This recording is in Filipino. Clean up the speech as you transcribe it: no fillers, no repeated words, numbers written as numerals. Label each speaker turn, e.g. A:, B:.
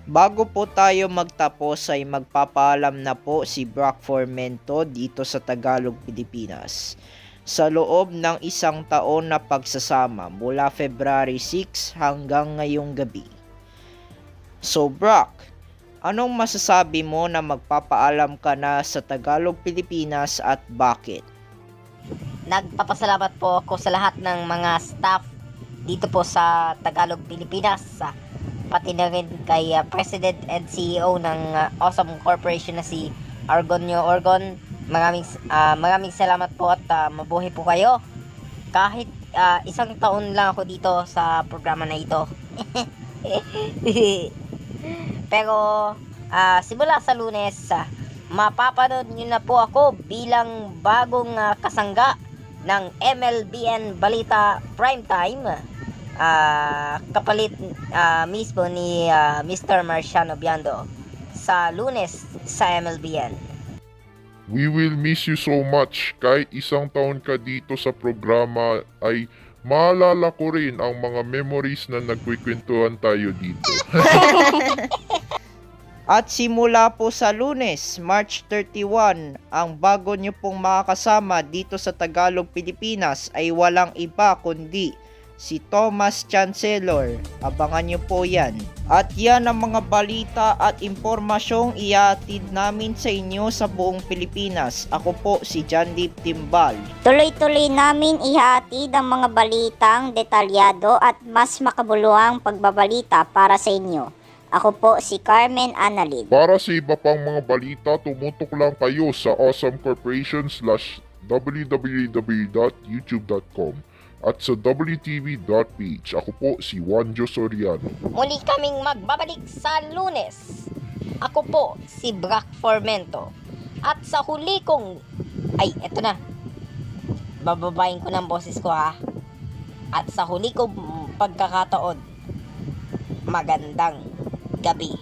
A: Bago po tayo magtapos ay magpapaalam na po si Brock Formento dito sa Tagalog, Pilipinas. Sa loob ng isang taon na pagsasama mula February 6 hanggang ngayong gabi. So Brock, anong masasabi mo na magpapaalam ka na sa Tagalog, Pilipinas at bakit?
B: Nagpapasalamat po ako sa lahat ng mga staff dito po sa Tagalog, Pilipinas. Pati na rin kay President and CEO ng Awesome Corporation na si Argonio Orgon. Maraming salamat po at mabuhay po kayo. Kahit isang taon lang ako dito sa programa na ito. Pero simula sa Lunes, mapapanood nyo na po ako bilang bagong kasangga ng MLBN Balita Primetime, kapalit mismo ni Mr. Marciano Biando sa Lunes sa MLBN.
C: We will miss you so much. Kahit isang taon ka dito sa programa ay maalala ko rin ang mga memories na nagkwikwentuhan tayo dito.
A: At simula po sa Lunes, March 31, ang bago nyo pong makakasama dito sa Tagalog, Pilipinas ay walang iba kundi si Thomas Chancellor. Abangan nyo po yan. At yan ang mga balita at impormasyong iatid namin sa inyo sa buong Pilipinas. Ako po si John Deep Timbal.
D: Tuloy-tuloy namin ihatid ang mga balitang detalyado at mas makabuluhang pagbabalita para sa inyo. Ako po si Carmen Analid.
C: Para sa iba pang mga balita, tumutok lang kayo sa Awesome Corporation /www.youtube.com at sa WTV.ph. Ako po si Juanjo Soriano.
B: Muli kaming magbabalik sa Lunes. Ako po si Brock Formento. At sa huli kong... Ay, eto na. Bababayin ko ng boses ko ha. At sa huli kong pagkakataon, magandang gabi.